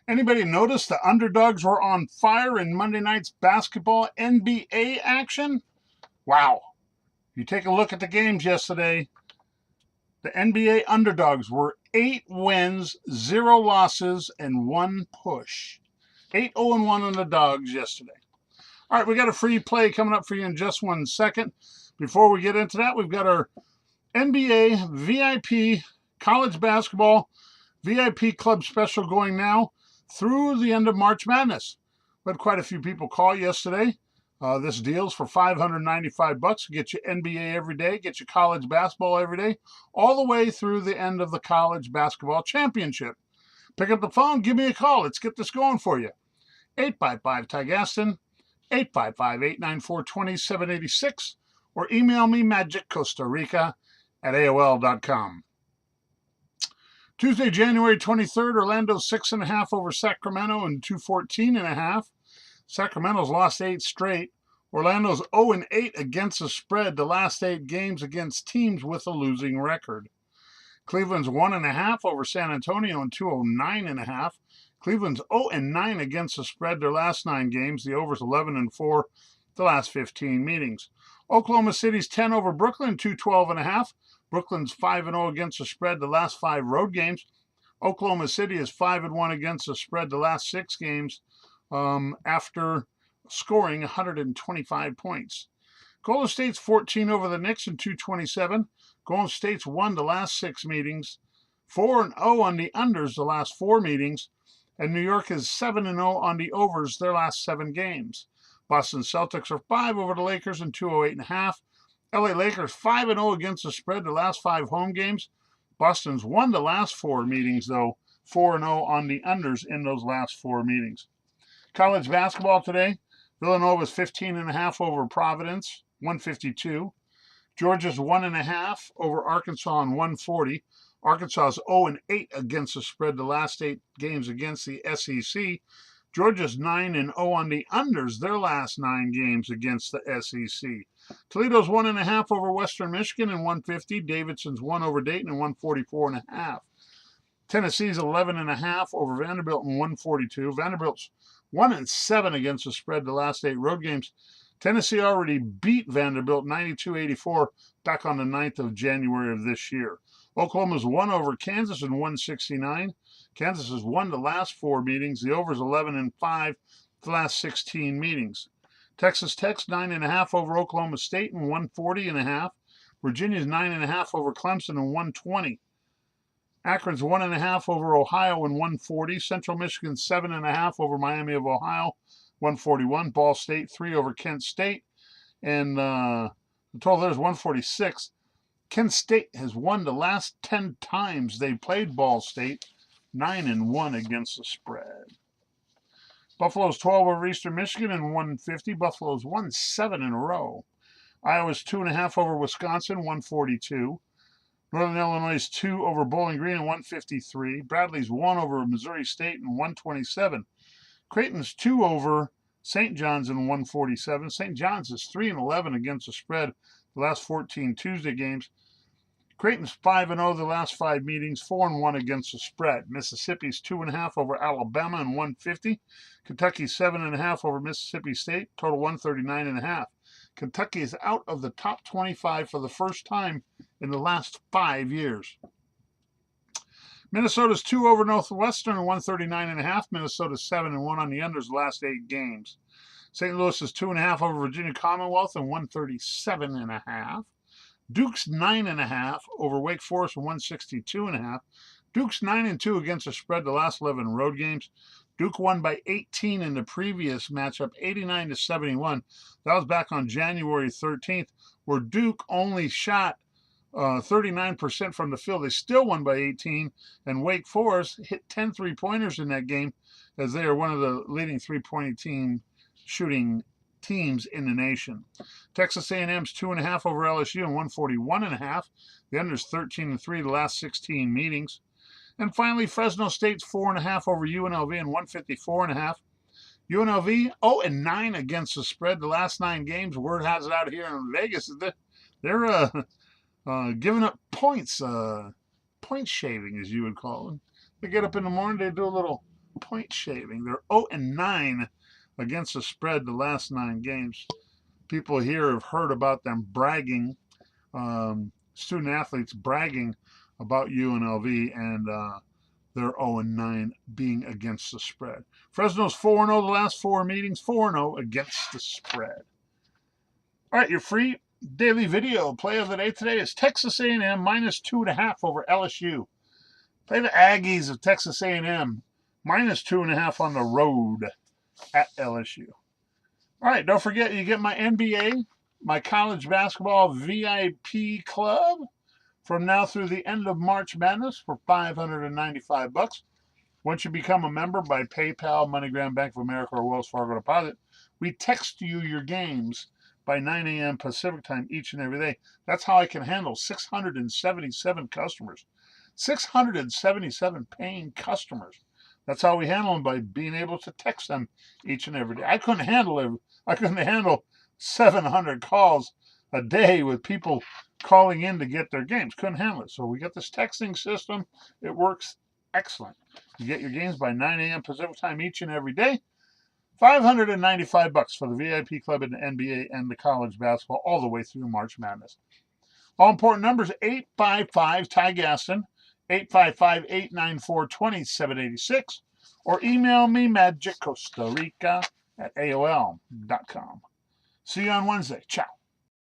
Anybody notice the underdogs were on fire in Monday night's basketball NBA action? Wow. You take a look at the games yesterday. The NBA underdogs were 8 wins, 0 losses, and 1 push. 8-0-1 on the dogs yesterday. All right, we got a free play coming up for you in just 1 second. Before we get into that, we've got our NBA VIP college basketball VIP club special going now through the end of March Madness. We had quite a few people call yesterday. This deal's for $595. Get you NBA every day, get you college basketball every day, all the way through the end of the college basketball championship. Pick up the phone, give me a call. Let's get this going for you. 855-TY-GASTON, 855-894-2786, or email me magiccostarica@aol.com. Tuesday, January 23rd, Orlando 6.5 over Sacramento and 214.5. Sacramento's lost 8 straight. Orlando's 0-8 against the spread the last 8 games against teams with a losing record. Cleveland's 1.5 over San Antonio and 209.5. Cleveland's 0-9 against the spread their last 9 games. The over's 11-4 the last 15 meetings. Oklahoma City's 10 over Brooklyn, 212.5. Brooklyn's 5-0 against the spread the last 5 road games. Oklahoma City is 5-1 against the spread the last 6 games after scoring 125 points. Golden State's 14 over the Knicks in 227. Golden State's won the last 6 meetings, 4-0 on the unders the last 4 meetings, and New York is 7-0 on the overs their last 7 games. Boston Celtics are 5 over the Lakers in 208.5. LA Lakers 5-0 against the spread the last 5 home games. Boston's won the last 4 meetings, though, 4-0 on the unders in those last 4 meetings. College basketball today, Villanova's 15.5 over Providence, 152. Georgia's 1.5 over Arkansas on 140. Arkansas's 0-8 against the spread the last 8 games against the SEC. Georgia's 9-0 on the unders their last 9 games against the SEC. Toledo's 1.5 over Western Michigan in 150. Davidson's 1 over Dayton in 144.5. Tennessee's 11.5 over Vanderbilt in 142. Vanderbilt's 1-7 against the spread the last 8 road games. Tennessee already beat Vanderbilt 92-84 back on the 9th of January of this year. Oklahoma's 1 over Kansas in 169. Kansas has won the last 4 meetings. The over's 11-5 the last 16 meetings. Texas Tech's 9.5 over Oklahoma State in 140.5. Virginia's 9.5 over Clemson in 120. Akron's 1.5 over Ohio in 140. Central Michigan's 7.5 over Miami of Ohio, 141. Ball State 3 over Kent State, and the total there's 146. Kent State has won the last 10 times they played Ball State, 9-1 against the spread. Buffalo's 12 over Eastern Michigan in 150. Buffalo's won 7 in a row. Iowa's 2.5 over Wisconsin, 142. Northern Illinois 2 over Bowling Green in 153. Bradley's 1 over Missouri State in 127. Creighton's 2 over St. John's in 147. St. John's is 3-11 against the spread the last 14 Tuesday games. Creighton's 5-0 the last 5 meetings, 4-1 against the spread. Mississippi's 2.5 over Alabama in 150. Kentucky's 7.5 over Mississippi State, total 139.5. Kentucky is out of the top 25 for the first time in the last 5 years. Minnesota's 2 over Northwestern in 139.5. Minnesota's 7-1 on the unders the last 8 games. St. Louis is 2.5 over Virginia Commonwealth in 137.5. Duke's 9.5 over Wake Forest in 162.5. Duke's 9-2 against the spread the last 11 road games. Duke won by 18 in the previous matchup, 89-71. That was back on January 13th, where Duke only shot 39% from the field. They still won by 18, and Wake Forest hit 10 3-pointers in that game, as they are one of the leading 3-point shooting teams in the nation. Texas A&M's 2.5 over LSU in 141.5. The under's 13-3 the last 16 meetings. And finally, Fresno State's 4.5 over UNLV in 154.5. UNLV 0-9 against the spread the last 9 games. Word has it out here in Vegas that they're giving up points, point shaving as you would call it. They get up in the morning, they do a little point shaving. They're 0-9 against the spread the last 9 games. People here have heard about them bragging, student athletes bragging about UNLV, and they're 0-9 being against the spread. Fresno's 4-0 the last 4 meetings, 4-0 against the spread. All right, your free daily video play of the day today is Texas A&M minus 2.5 over LSU. Play the Aggies of Texas A&M minus 2.5 on the road at LSU. All right, don't forget you get my NBA, my college basketball VIP club from now through the end of March Madness for $595. Once you become a member by PayPal, MoneyGram, Bank of America, or Wells Fargo deposit, we text you your games by 9 a.m. Pacific time each and every day. That's how I can handle 677 customers. 677 paying customers. That's how we handle them, by being able to text them each and every day. I couldn't handle 700 calls a day with people calling in to get their games. Couldn't handle it. So we got this texting system. It works excellent. You get your games by 9 a.m. Pacific time each and every day. $595 for the VIP club in the NBA and the college basketball all the way through March Madness. All important numbers: 855-TY-GASTON, 855-894-2786, or email me magicCostaRica@AOL.com. See you on Wednesday. Ciao.